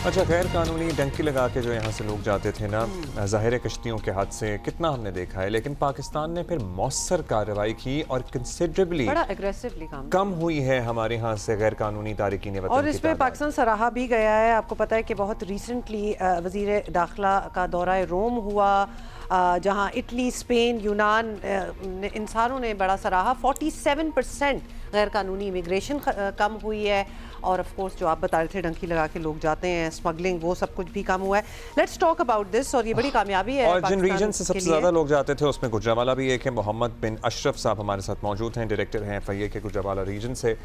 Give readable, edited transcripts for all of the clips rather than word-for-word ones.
अच्छा, गैर कानूनी डंकी लगा के जो यहाँ से लोग जाते थे ना, ज़ाहिर कश्तियों के हादसे कितना हमने देखा है, लेकिन पाकिस्तान ने फिर मौसर कार्रवाई की और कंसिडरेबली बड़ा एग्रेसिवली कम हुई है हमारे यहाँ से गैर कानूनी तारिकीन वतन और की इसमें तादाद। पाकिस्तान सराहा भी गया है। आपको पता है कि बहुत रिसेंटली वज़ीर दाखिला का दौरा रोम हुआ, जहाँ इटली, स्पेन, यूनान इंसानों ने बड़ा सराहा। 47% गैर कानूनी इमिग्रेशन कम हुई है और ऑफ कोर्स जो आप बता रहे थे डंकी लगा के लोग जाते हैं, स्मगलिंग, वो सब कुछ भी कम हुआ है। Let's talk about this. और ये बड़ी कामयाबी है। और जिन रीजन से सबसे ज़्यादा लोग जाते थे उसमें गुजरावाला भी एक है। मोहम्मद बिन अशरफ साहब हमारे साथ मौजूद हैं, डायरेक्टर हैं FIA के गुजरावाला रीजन से।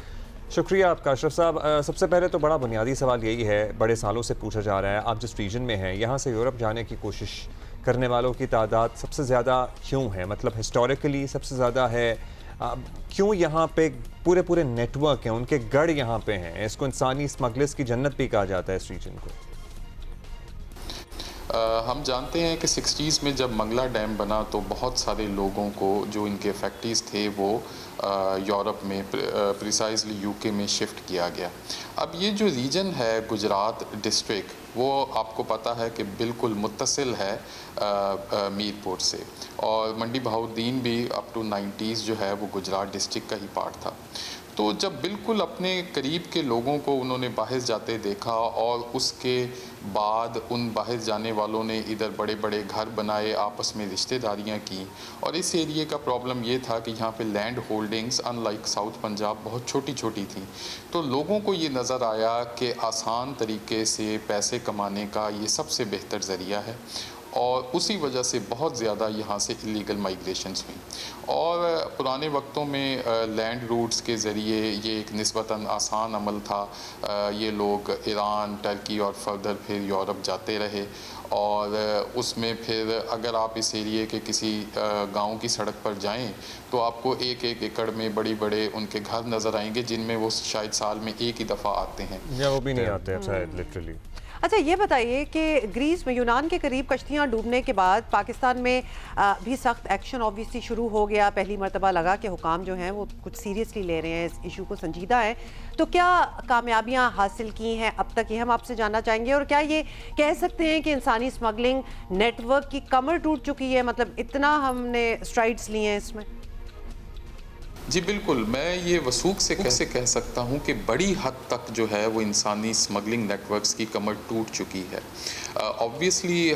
शुक्रिया आपका अशरफ साहब। सबसे पहले तो बड़ा बुनियादी सवाल यही है, बड़े सालों से पूछा जा रहा है, आप जिस रीजन में हैं यहाँ से यूरोप जाने की कोशिश करने वालों की तादाद सबसे ज़्यादा क्यों है? मतलब हिस्टोरिकली सबसे ज़्यादा है, क्यों यहाँ पे पूरे नेटवर्क हैं, उनके गढ़ यहाँ पे हैं? इसको इंसानी स्मगलर्स की जन्नत भी कहा जाता है इस रीजन को। हम जानते हैं कि 60s में जब मंगला डैम बना तो बहुत सारे लोगों को जो इनके फैक्ट्रीज थे वो यूरोप में, प्रिसाइजली UK में शिफ्ट किया गया। अब ये जो रीजन है गुजरात डिस्ट्रिक्ट, वो आपको पता है कि बिल्कुल मुत्तसिल है मीरपुर से, और मंडी बहाउद्दीन भी अप टू 90s जो है वो गुजरात डिस्ट्रिक्ट का ही पार्ट था। तो जब बिल्कुल अपने करीब के लोगों को उन्होंने बाहर जाते देखा और उसके बाद उन बाहर जाने वालों ने इधर बड़े बड़े घर बनाए, आपस में रिश्तेदारियां की, और इस एरिए का प्रॉब्लम ये था कि यहाँ पे land holdings unlike south Punjab बहुत छोटी छोटी थी। तो लोगों को ये नज़र आया कि आसान तरीके से पैसे कमाने का ये सबसे बेहतर ज़रिया है, और उसी वजह से बहुत ज़्यादा यहाँ से इलीगल माइग्रेशंस हुई। और पुराने वक्तों में लैंड रूट्स के ज़रिए ये एक निस्बतन आसान अमल था। ये लोग ईरान, टर्की और फर्दर फिर यूरोप जाते रहे, और उसमें फिर अगर आप इस एरिए के किसी गांव की सड़क पर जाएं तो आपको एक एक एकड़ में बड़े बड़े उनके घर नज़र आएंगे, जिनमें वो शायद साल में एक ही दफ़ा आते हैं या वो भी नहीं आते हैं शायद लिटरली। अच्छा, ये बताइए कि ग्रीस में यूनान के करीब कश्तियां डूबने के बाद पाकिस्तान में भी सख्त एक्शन ऑब्वियसली शुरू हो गया। पहली मरतबा लगा कि हुकाम जो हैं वो कुछ सीरियसली ले रहे हैं, इस इशू को संजीदा है। तो क्या कामयाबियां हासिल की हैं अब तक, ये हम आपसे जानना चाहेंगे। और क्या ये कह सकते हैं कि इंसानी स्मगलिंग नेटवर्क की कमर टूट चुकी है? मतलब इतना हमने स्ट्राइड्स लिए हैं इसमें। जी बिल्कुल, मैं ये वसूख से कैसे कह सकता हूँ कि बड़ी हद तक जो है वो इंसानी स्मगलिंग नेटवर्क्स की कमर टूट चुकी है। ऑब्वियसली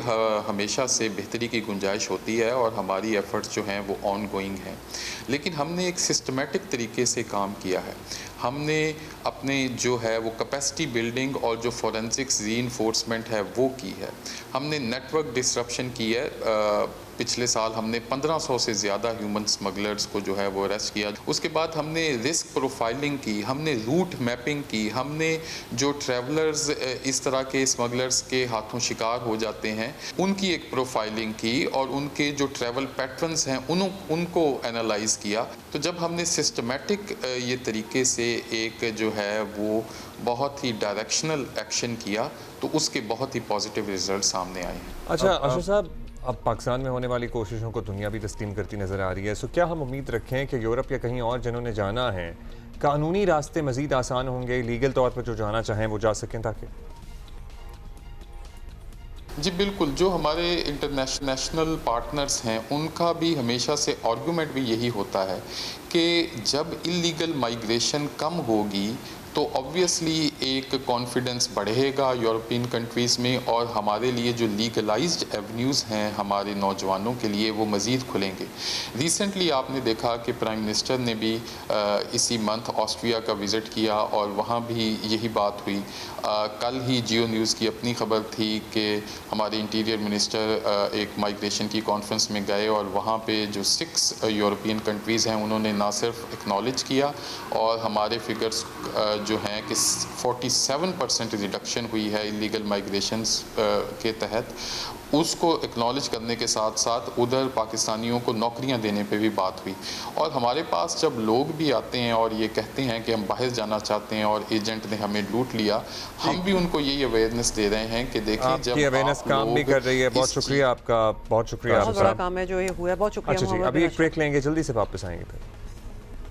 हमेशा से बेहतरी की गुंजाइश होती है और हमारी एफ़र्ट्स जो हैं वो ऑन गोइंग हैं, लेकिन हमने एक सिस्टमेटिक तरीके से काम किया है। हमने अपने जो है वो कैपेसिटी बिल्डिंग और जो फोरेंसिक्स रीइंफोर्समेंट है वो की है। हमने नेटवर्क डिसरप्शन की है। पिछले साल हमने 1500 से ज़्यादा ह्यूमन स्मगलर्स को जो है वो अरेस्ट किया। उसके बाद हमने रिस्क प्रोफाइलिंग की, हमने रूट मैपिंग की, हमने जो ट्रैवलर्स इस तरह के स्मगलर्स के हाथों शिकार हो जाते हैं उनकी एक प्रोफाइलिंग की, और उनके जो ट्रैवल पैटर्न्स हैं उनको एनालाइज किया। तो जब हमने सिस्टमेटिक ये तरीके से एक जो है वो बहुत ही डायरेक्शनल एक्शन किया तो उसके बहुत ही पॉजिटिव रिजल्ट सामने आए हैं। अच्छा अशरफ साहब, अब पाकिस्तान में होने वाली कोशिशों को दुनिया भी तस्लीम करती नज़र आ रही है। सो क्या हम उम्मीद रखें कि यूरोप या कहीं और जिन्होंने जाना है कानूनी रास्ते मज़ीद आसान होंगे, लीगल तौर पर जो जाना चाहें वो जा सकें? ताकि जी बिल्कुल, जो हमारे इंटरनेशनल पार्टनर्स हैं उनका भी हमेशा से आर्गूमेंट भी यही होता है कि जब इलीगल माइग्रेशन कम होगी तो ऑब्वियसली एक कॉन्फिडेंस बढ़ेगा यूरोपियन कंट्रीज़ में, और हमारे लिए जो लीगलाइज्ड एवेन्यूज़ हैं हमारे नौजवानों के लिए वो मज़ीद खुलेंगे। रिसेंटली आपने देखा कि प्राइम मिनिस्टर ने भी इसी मंथ ऑस्ट्रिया का विज़िट किया और वहाँ भी यही बात हुई। कल ही जियो न्यूज़ की अपनी खबर थी कि हमारे इंटीरियर मिनिस्टर एक माइग्रेशन की कॉन्फ्रेंस में गए और वहाँ पे जो 6 यूरोपियन कंट्रीज़ हैं उन्होंने ना सिर्फ एक्नॉलेज किया, और हमारे फिगर्स जो हैं कि 47% रिडक्शन हुई है इलीगल माइग्रेशंस के तहत, उसको एक्नॉलेज करने के साथ साथ उधर पाकिस्तानियों को नौकरियां देने पे भी बात हुई। और हमारे पास जब लोग भी आते हैं और ये कहते हैं कि हम बाहर जाना चाहते हैं और एजेंट ने हमें लूट लिया, हम भी उनको यही अवेयरनेस दे रहे हैं कि देखिए जब अवेयरनेस काम भी कर रही है। बहुत शुक्रिया आपका, बहुत शुक्रिया। बहुत बड़ा काम है जो ये हुआ है, बहुत शुक्रिया। अच्छा जी, अभी एक ब्रेक लेंगे, जल्दी से वापस आएंगे फिर।